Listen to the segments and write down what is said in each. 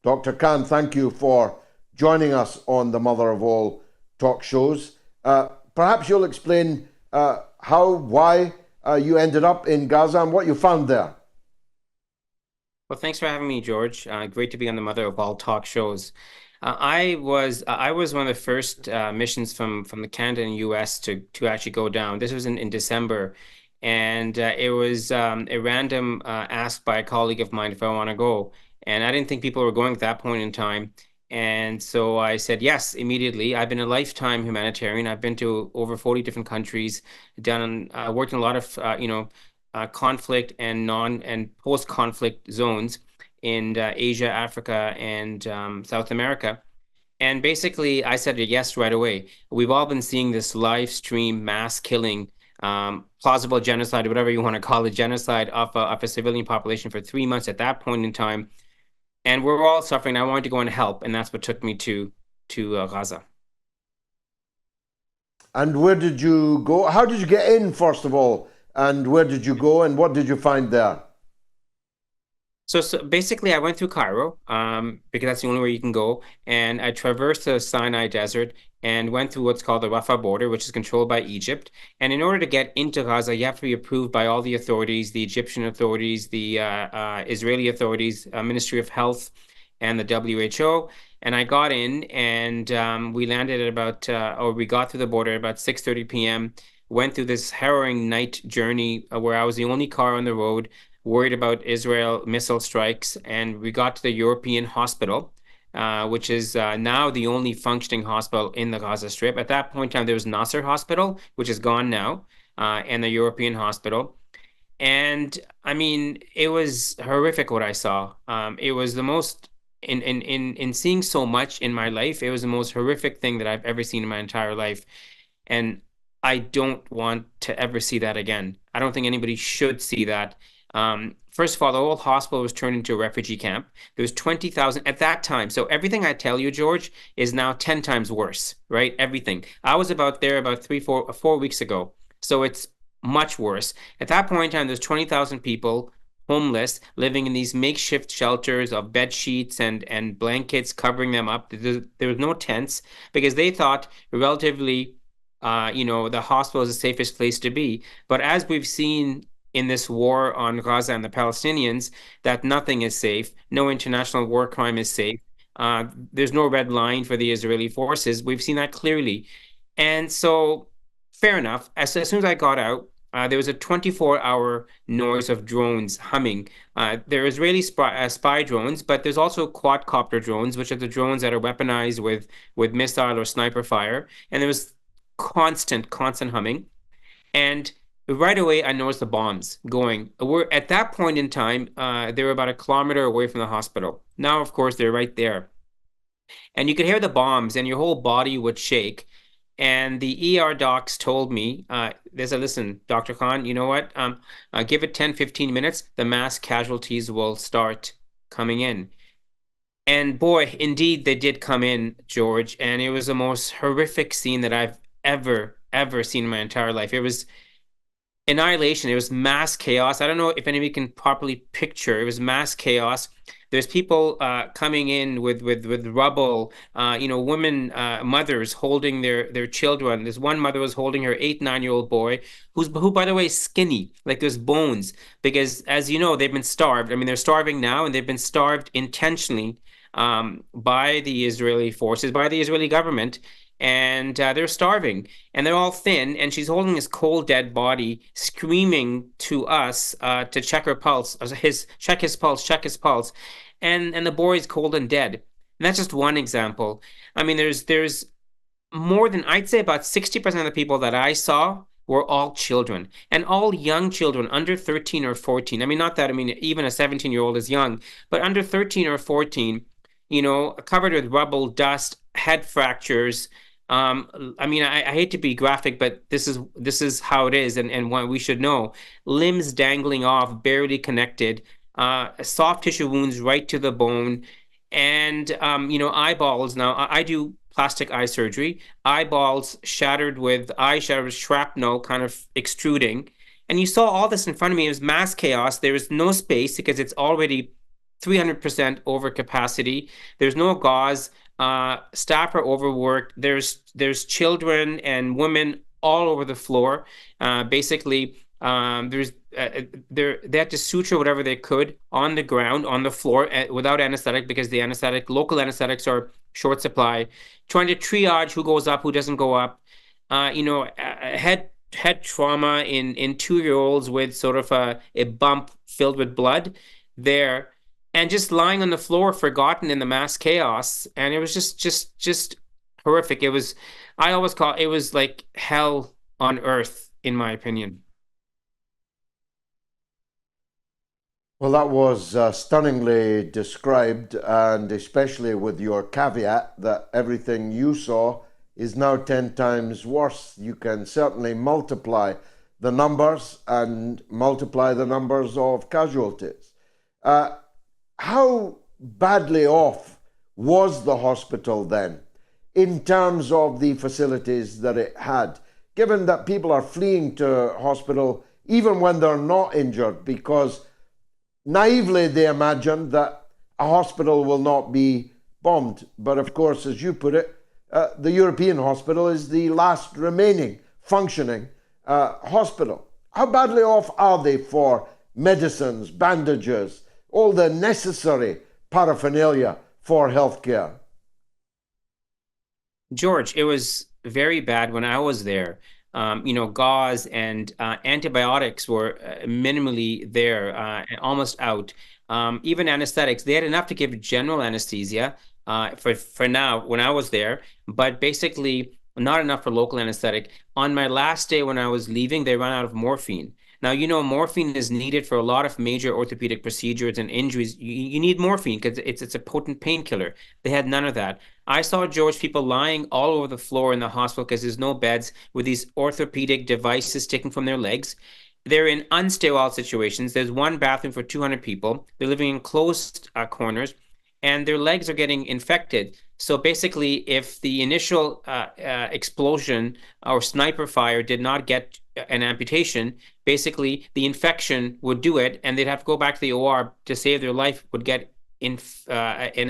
Dr. Khan, thank you for joining us on the Mother of All talk shows. Perhaps you'll explain why you ended up in Gaza and what you found there. Well, thanks for having me, George. Great to be on the Mother of All talk shows. I was one of the first missions from the Canada and U.S. to actually go down. This was in December, and it was a random ask by a colleague of mine if I want to go, and I didn't think people were going at that point in time, and so I said yes immediately. I've been a lifetime humanitarian. I've been to over 40 different countries, worked in a lot of conflict and non and post-conflict zones in Asia, Africa, and South America. And basically, I said yes right away. We've all been seeing this live stream mass killing, plausible genocide, whatever you want to call it, genocide of a civilian population for 3 months at that point in time. And we're all suffering. I wanted to go and help, and that's what took me to Gaza. And where did you go? How did you get in, first of all? And where did you go and what did you find there? So basically, I went through Cairo because that's the only way you can go. And I traversed the Sinai Desert and went through what's called the Rafah border, which is controlled by Egypt. And in order to get into Gaza, you have to be approved by all the authorities, the Egyptian authorities, the Israeli authorities, Ministry of Health, and the WHO. And I got in and we landed at or we got through the border at about 6:30 p.m. Went through this harrowing night journey where I was the only car on the road, worried about Israel missile strikes, and we got to the European hospital, which is now the only functioning hospital in the Gaza Strip. At that point in time, there was Nasser Hospital, which is gone now, and the European hospital. And I mean, it was horrific what I saw. It was the most in seeing so much in my life, it was the most horrific thing that I've ever seen in my entire life. And I don't want to ever see that again. I don't think anybody should see that. First of all, the whole hospital was turned into a refugee camp. There was 20,000 at that time. So everything I tell you, George, is now 10 times worse, right? Everything. I was about there about 4 weeks ago. So it's much worse. At that point in time, there's 20,000 people homeless, living in these makeshift shelters of bed sheets and blankets covering them up. There was no tents because they thought relatively the hospital is the safest place to be. But as we've seen in this war on Gaza and the Palestinians, that nothing is safe. No international war crime is safe. There's no red line for the Israeli forces. We've seen that clearly. And so, fair enough. As soon as I got out, there was a 24-hour noise of drones humming. There are Israeli spy drones, but there's also quadcopter drones, which are the drones that are weaponized with missile or sniper fire. And there was constant humming. And right away, I noticed the bombs going. We're at that point in time, they were about a kilometer away from the hospital. Now, of course, they're right there. And you could hear the bombs, and your whole body would shake. And the ER docs told me, they said, listen, Dr. Khan, you know what? Give it 10, 15 minutes, the mass casualties will start coming in. And boy, indeed, they did come in, George. And it was the most horrific scene that I've ever seen in my entire life. It was annihilation. It was mass chaos. I don't know if anybody can properly picture. It was mass chaos. There's people coming in with rubble. Women, mothers holding their children. This one mother was holding her 8, 9-year-old boy, who by the way is skinny, like there's bones, because as you know they've been starved. I mean they're starving now, and they've been starved intentionally by the Israeli forces, by the Israeli government. And they're starving, and they're all thin. And she's holding his cold, dead body, screaming to us to check her pulse, check his pulse, check his pulse. And the boy is cold and dead. And that's just one example. I mean, there's more than I'd say about 60% of the people that I saw were all children, and all young children under 13 or 14. I mean, not that, I mean, even a 17-year-old is young, but under 13 or 14, covered with rubble, dust, head fractures. I mean, I hate to be graphic, but this is how it is, and what we should know. Limbs dangling off, barely connected, soft tissue wounds right to the bone, and eyeballs. Now, I do plastic eye surgery. Eyeballs shattered with shrapnel, kind of extruding, and you saw all this in front of me. It was mass chaos. There was no space because it's already 300% over capacity. There's no gauze. Staff are overworked. There's children and women all over the floor. Basically, there's they had to suture whatever they could on the ground, on the floor, without anesthetic because the local anesthetics are short supply. Trying to triage who goes up, who doesn't go up. Head trauma in 2-year-olds with sort of a bump filled with blood there, and just lying on the floor, forgotten in the mass chaos. And it was just horrific. I always call it was like hell on earth, in my opinion. Well, that was stunningly described, and especially with your caveat that everything you saw is now 10 times worse. You can certainly multiply the numbers and multiply the numbers of casualties. How badly off was the hospital then in terms of the facilities that it had, given that people are fleeing to hospital even when they're not injured because naively they imagine that a hospital will not be bombed? But of course, as you put it, the European hospital is the last remaining functioning hospital. How badly off are they for medicines, bandages, all the necessary paraphernalia for healthcare? George, it was very bad when I was there. Gauze and antibiotics were minimally there, almost out. Even anesthetics, they had enough to give general anesthesia for now when I was there, but basically not enough for local anesthetic. On my last day when I was leaving, they ran out of morphine. Now, morphine is needed for a lot of major orthopedic procedures and injuries. You need morphine because it's a potent painkiller. They had none of that. I saw, George, people lying all over the floor in the hospital because there's no beds with these orthopedic devices sticking from their legs. They're in unsterile situations. There's one bathroom for 200 people. They're living in closed corners, and their legs are getting infected. So basically, if the initial explosion or sniper fire did not get an amputation, basically the infection would do it, and they'd have to go back to the OR to save their life, would get an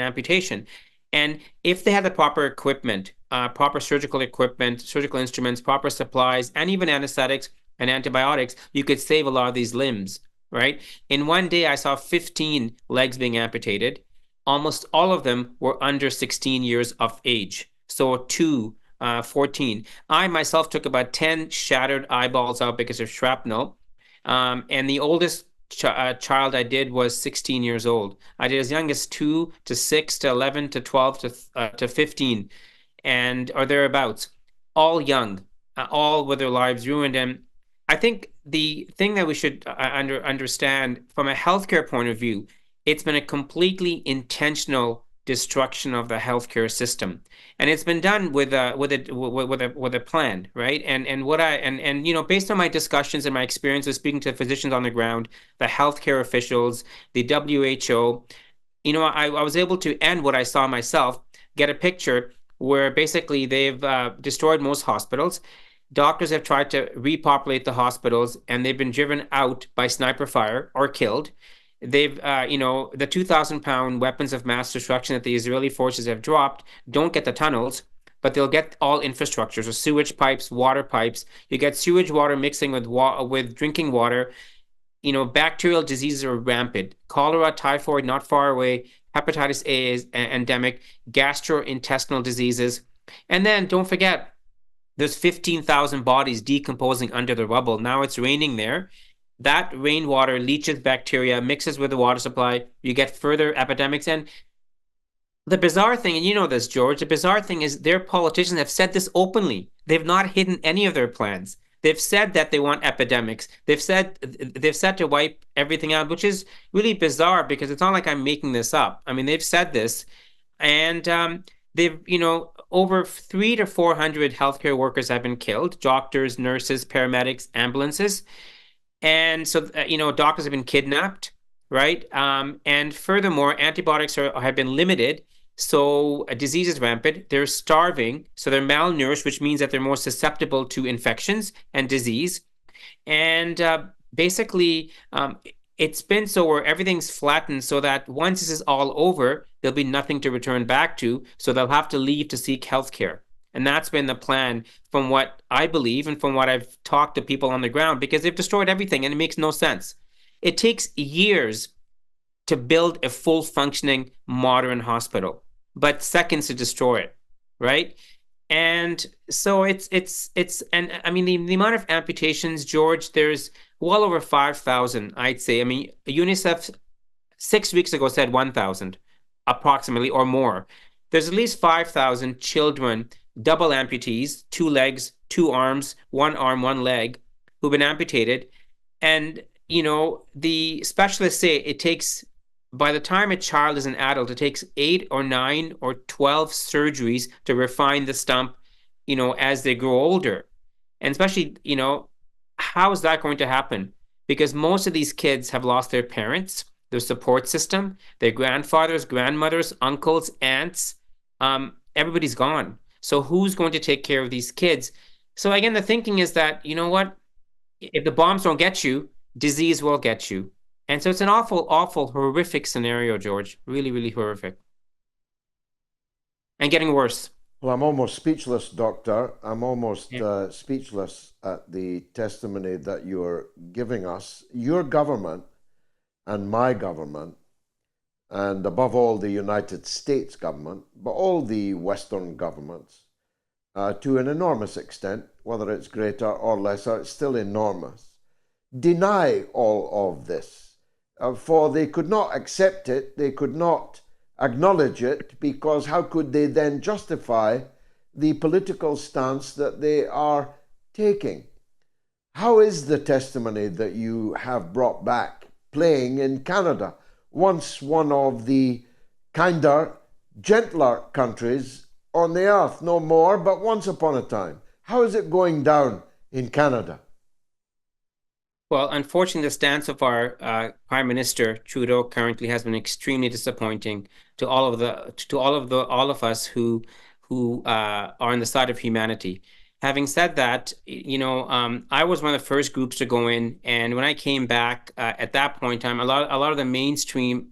amputation. And if they had the proper equipment, proper surgical equipment, surgical instruments, proper supplies, and even anesthetics and antibiotics, you could save a lot of these limbs, right? In one day, I saw 15 legs being amputated. Almost all of them were under 16 years of age. So 14. I myself took about 10 shattered eyeballs out because of shrapnel. And the oldest child I did was 16 years old. I did as young as 2 to 6 to 11 to 12 to 15 or thereabouts, all young, all with their lives ruined. And I think the thing that we should understand from a healthcare point of view, it's been a completely intentional destruction of the healthcare system, and it's been done with a plan, right? Based on my discussions and my experience of speaking to physicians on the ground, the healthcare officials, the WHO, I was able to, and what I saw myself, get a picture where basically they've destroyed most hospitals. Doctors have tried to repopulate the hospitals, and they've been driven out by sniper fire or killed. They've, the 2,000-pound weapons of mass destruction that the Israeli forces have dropped don't get the tunnels, but they'll get all infrastructure, so sewage pipes, water pipes. You get sewage water mixing with drinking water. Bacterial diseases are rampant. Cholera, typhoid, not far away. Hepatitis A is endemic. Gastrointestinal diseases. And then don't forget, there's 15,000 bodies decomposing under the rubble. Now it's raining there. That rainwater leaches bacteria, mixes with the water supply. You get further epidemics. And the bizarre thing, and you know this, George, the bizarre thing is their politicians have said this openly. They've not hidden any of their plans. They've said that they want epidemics. They've said to wipe everything out, which is really bizarre because it's not like I'm making this up. I mean, they've said this, and they've, over 300 to 400 healthcare workers have been killed: doctors, nurses, paramedics, ambulances. And so, doctors have been kidnapped, right? And furthermore, antibiotics have been limited. So disease is rampant. They're starving. So they're malnourished, which means that they're more susceptible to infections and disease. And basically, it's been so where everything's flattened so that once this is all over, there'll be nothing to return back to. So they'll have to leave to seek healthcare. And that's been the plan from what I believe and from what I've talked to people on the ground, because they've destroyed everything and it makes no sense. It takes years to build a full functioning modern hospital, but seconds to destroy it, right? And so and I mean the amount of amputations, George, there's well over 5,000, I'd say. I mean, UNICEF 6 weeks ago said 1,000 approximately or more. There's at least 5,000 children, double amputees, 2 legs, 2 arms, 1 arm, 1 leg, who've been amputated. And, the specialists say it takes, by the time a child is an adult, it takes 8 or 9 or 12 surgeries to refine the stump, as they grow older. And especially, how is that going to happen? Because most of these kids have lost their parents, their support system, their grandfathers, grandmothers, uncles, aunts. Everybody's gone. So who's going to take care of these kids? So again, the thinking is that, you know what? If the bombs don't get you, disease will get you. And so it's an awful, awful, horrific scenario, George. Really, really horrific. And getting worse. Well, I'm almost speechless, Doctor. I'm almost speechless at the testimony that you're giving us. Your government and my government, and above all the United States government, but all the Western governments, to an enormous extent, whether it's greater or lesser, it's still enormous, deny all of this. For they could not accept it, they could not acknowledge it, because how could they then justify the political stance that they are taking? How is the testimony that you have brought back playing in Canada, once one of the kinder, gentler countries on the earth? No more, but once upon a time. How is it going down in Canada? Well, unfortunately, the stance of our Prime Minister Trudeau currently has been extremely disappointing to all of us who are on the side of humanity. Having said that, I was one of the first groups to go in, and when I came back at that point in time, a lot of the mainstream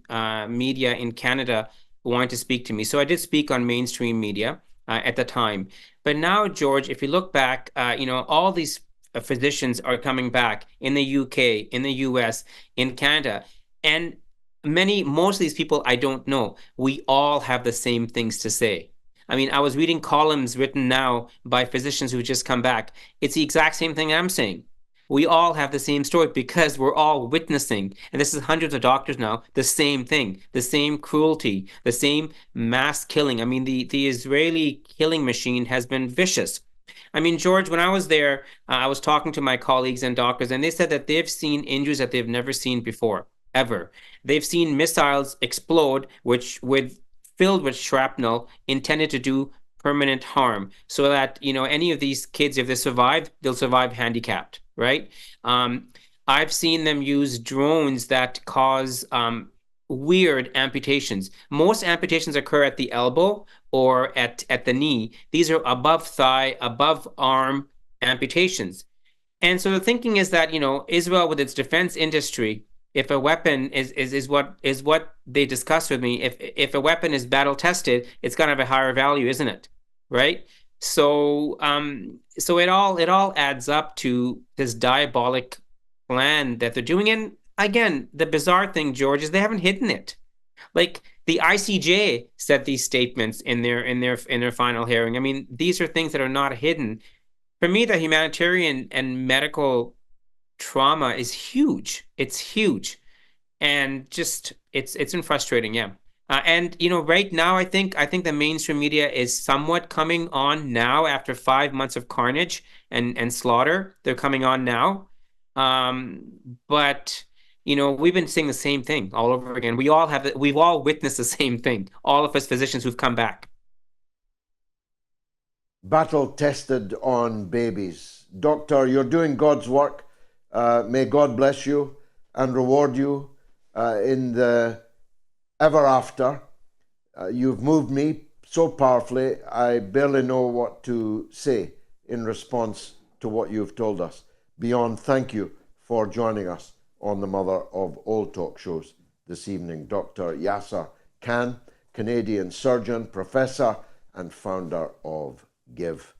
media in Canada wanted to speak to me, so I did speak on mainstream media at the time. But now, George, if you look back, all these physicians are coming back in the UK, in the US, in Canada, and most of these people I don't know. We all have the same things to say. I mean, I was reading columns written now by physicians who just come back. It's the exact same thing I'm saying. We all have the same story because we're all witnessing, and this is hundreds of doctors now, the same thing, the same cruelty, the same mass killing. I mean, the Israeli killing machine has been vicious. I mean, George, when I was there, I was talking to my colleagues and doctors, and they said that they've seen injuries that they've never seen before, ever. They've seen missiles explode, filled with shrapnel intended to do permanent harm, so that any of these kids, if they survive, they'll survive handicapped, right? I've seen them use drones that cause weird amputations. Most amputations occur at the elbow or at the knee. These are above thigh, above arm amputations. And so the thinking is that, Israel, with its defense industry, if a weapon is what they discussed with me, if a weapon is battle tested, it's gonna have a higher value, isn't it? Right? So it all adds up to this diabolic plan that they're doing. And again, the bizarre thing, George, is they haven't hidden it. Like the ICJ said these statements in their final hearing. I mean, these are things that are not hidden. For me, the humanitarian and medical trauma is huge. It's huge, and just it's been frustrating, yeah. And right now, I think the mainstream media is somewhat coming on now after 5 months of carnage and slaughter. They're coming on now, but we've been seeing the same thing all over again. We've all witnessed the same thing. All of us physicians who've come back. Battle tested on babies. Doctor, you're doing God's work. May God bless you and reward you in the ever after. You've moved me so powerfully, I barely know what to say in response to what you've told us. Beyond thank you for joining us on the mother of all talk shows this evening, Dr. Yasser Khan, Canadian surgeon, professor, and founder of GIVE.